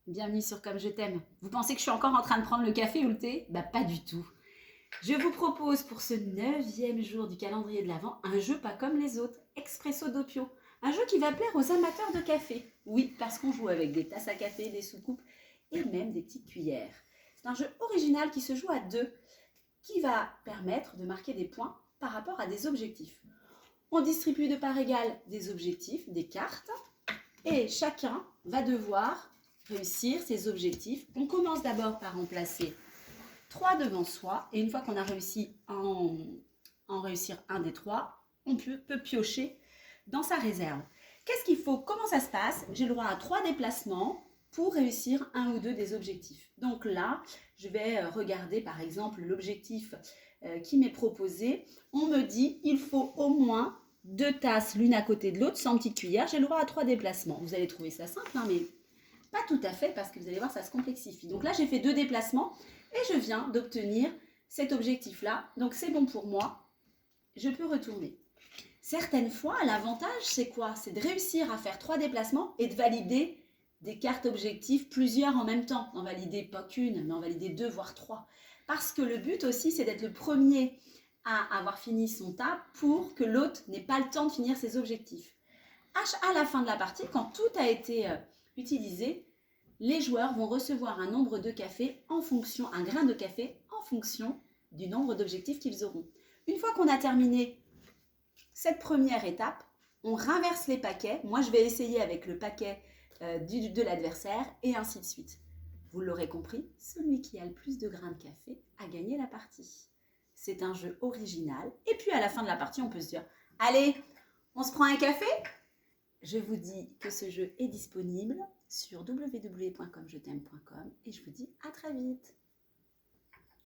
Bienvenue sur Comme je t'aime. Vous pensez que je suis encore en train de prendre le café ou le thé? Bah pas du tout. Je vous propose pour ce 9e jour du calendrier de l'Avent un jeu pas comme les autres, Expresso Doppio. Un jeu qui va plaire aux amateurs de café. Oui, parce qu'on joue avec des tasses à café, des soucoupes et même des petites cuillères. C'est un jeu original qui se joue à deux, qui va permettre de marquer des points par rapport à des objectifs. On distribue de part égale des objectifs, des cartes, et chacun va devoir réussir ses objectifs. On commence d'abord par en placer 3 devant soi, et une fois qu'on a réussi à en réussir un des 3, on peut piocher dans sa réserve. Qu'est-ce qu'il faut? Comment ça se passe? J'ai le droit à 3 déplacements pour réussir un ou deux des objectifs. Donc là, je vais regarder par exemple l'objectif qui m'est proposé. On me dit il faut au moins 2 tasses l'une à côté de l'autre sans petite cuillère. J'ai le droit à 3 déplacements. Vous allez trouver ça simple, hein, mais pas tout à fait parce que vous allez voir, ça se complexifie. Donc là, j'ai fait 2 déplacements et je viens d'obtenir cet objectif-là. Donc c'est bon pour moi. Je peux retourner. Certaines fois, l'avantage, c'est quoi? C'est de réussir à faire 3 déplacements et de valider des cartes objectifs, plusieurs en même temps. D'en valider pas qu'une, mais en valider 2, voire 3. Parce que le but aussi, c'est d'être le premier à avoir fini son tas pour que l'autre n'ait pas le temps de finir ses objectifs. À la fin de la partie, quand tout a été utilisé, les joueurs vont recevoir un nombre de café en fonction, un grain de café en fonction du nombre d'objectifs qu'ils auront. Une fois qu'on a terminé cette première étape, on renverse les paquets. Moi, je vais essayer avec le paquet de l'adversaire et ainsi de suite. Vous l'aurez compris, celui qui a le plus de grains de café a gagné la partie. C'est un jeu original. Et puis à la fin de la partie, on peut se dire « Allez, on se prend un café ?» Je vous dis que ce jeu est disponible sur www.comjet'aime.com et je vous dis à très vite.